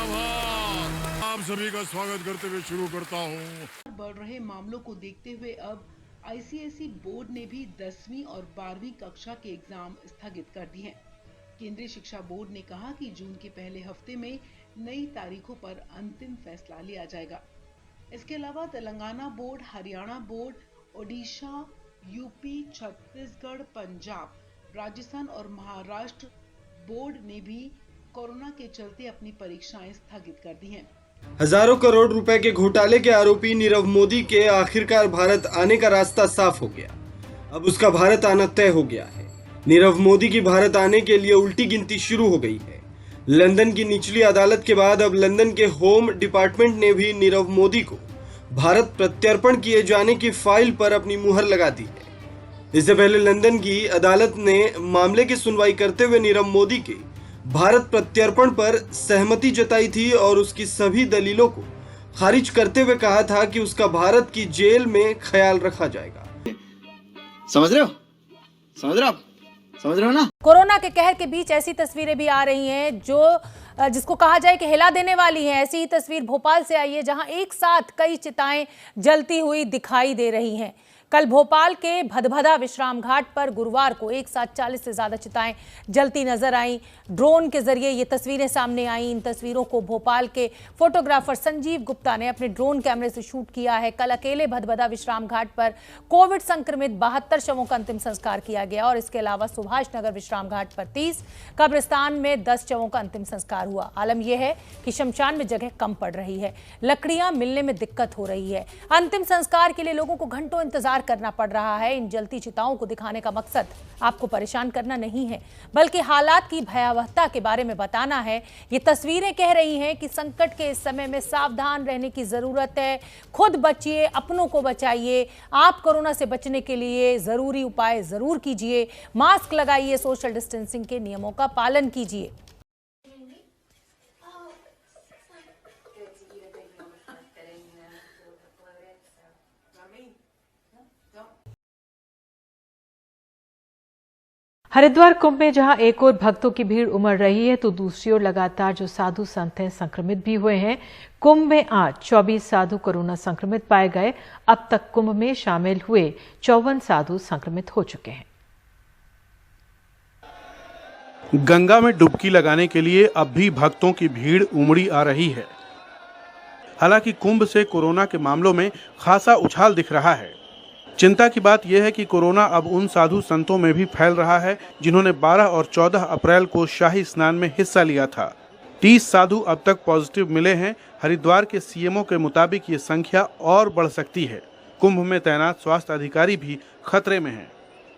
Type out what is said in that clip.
आभार। आप सभी का स्वागत करते हुए शुरू करता हूँ। बढ़ रहे मामलों को देखते हुए अब आईसीएसई बोर्ड ने भी 10वीं और 12वीं कक्षा के एग्जाम स्थगित कर दिए हैं। केंद्रीय शिक्षा बोर्ड ने कहा कि जून के पहले हफ्ते में नई तारीखों पर अंतिम फैसला लिया जाएगा। इसके अलावा Telangana board, Haryana board, Odisha, UP, Chhattisgarh, Punjab, Rajasthan और महाराष्ट्र बोर्ड ने भी कोरोना के चलते अपनी परीक्षाएं स्थगित कर दी हैं। हजारों करोड़ रुपए के घोटाले के आरोपी नीरव मोदी के आखिरकार भारत आने का रास्ता साफ हो गया। अब उसका भारत आना तय हो गया है। नीरव मोदी की भारत आने के लिए उल्टी गिनती शुरू हो गई है। लंदन की निचली अदालत के बाद अब लंदन के होम डिपार्टमेंट ने भी नीरव मोदी को भारत प्रत्यर्पण किए जाने की फाइल पर अपनी मुहर लगा दी है। इससे पहले लंदन की अदालत ने मामले की सुनवाई करते हुए नीरव मोदी के भारत प्रत्यर्पण पर सहमति जताई थी और उसकी सभी दलीलों को खारिज करते हुए कहा था कि उसका भारत की जेल में ख्याल रखा जाएगा। समझ रहे हो ना? कोरोना के कहर के बीच ऐसी तस्वीरें भी आ रही हैं जिसको कहा जाए कि हिला देने वाली हैं। ऐसी ही तस्वीर भोपाल से आई है, जहां एक साथ कई चिताएं जलती हुई दिखाई दे रही हैं। कल भोपाल के भदभदा विश्राम घाट पर गुरुवार को एक साथ 40 से ज्यादा चिताएं जलती नजर आईं। ड्रोन के जरिए ये तस्वीरें सामने आईं। इन तस्वीरों को भोपाल के फोटोग्राफर संजीव गुप्ता ने अपने ड्रोन कैमरे से शूट किया है। कल अकेले भदभदा विश्राम घाट पर कोविड संक्रमित 72 शवों का अंतिम संस्कार किया गया और इसके अलावा सुभाष नगर विश्राम घाट पर 30, कब्रिस्तान में 10 शवों का अंतिम संस्कार हुआ। आलम यह है कि शमशान में जगह कम पड़ रही है, लकड़ियां मिलने में दिक्कत हो रही है। अंतिम संस्कार के लिए लोगों को घंटों इंतजार करना पड़ रहा है। इन जलती चिताओं को दिखाने का मकसद आपको परेशान करना नहीं है, बल्कि हालात की भयावहता के बारे में बताना है। ये तस्वीरें कह रही हैं कि संकट के इस समय में सावधान रहने की जरूरत है। खुद बचिए, अपनों को बचाइए। आप कोरोना से बचने के लिए जरूरी उपाय जरूर कीजिए। मास्क लगाइए, सोशल डिस्टेंसिंग के नियमों का पालन कीजिए। हरिद्वार कुंभ में जहां एक ओर भक्तों की भीड़ उमड़ रही है, तो दूसरी ओर लगातार जो साधु संत हैं संक्रमित भी हुए हैं। कुंभ में आज 24 साधु कोरोना संक्रमित पाए गए। अब तक कुंभ में शामिल हुए 54 साधु संक्रमित हो चुके हैं। गंगा में डुबकी लगाने के लिए अब भी भक्तों की भीड़ उमड़ी आ रही है। हालांकि कुंभ से कोरोना के मामलों में खासा उछाल दिख रहा है। चिंता की बात यह है कि कोरोना अब उन साधु संतों में भी फैल रहा है जिन्होंने 12 और 14 अप्रैल को शाही स्नान में हिस्सा लिया था। 30 साधु अब तक पॉजिटिव मिले हैं। हरिद्वार के सीएमओ के मुताबिक ये संख्या और बढ़ सकती है। कुंभ में तैनात स्वास्थ्य अधिकारी भी खतरे में हैं।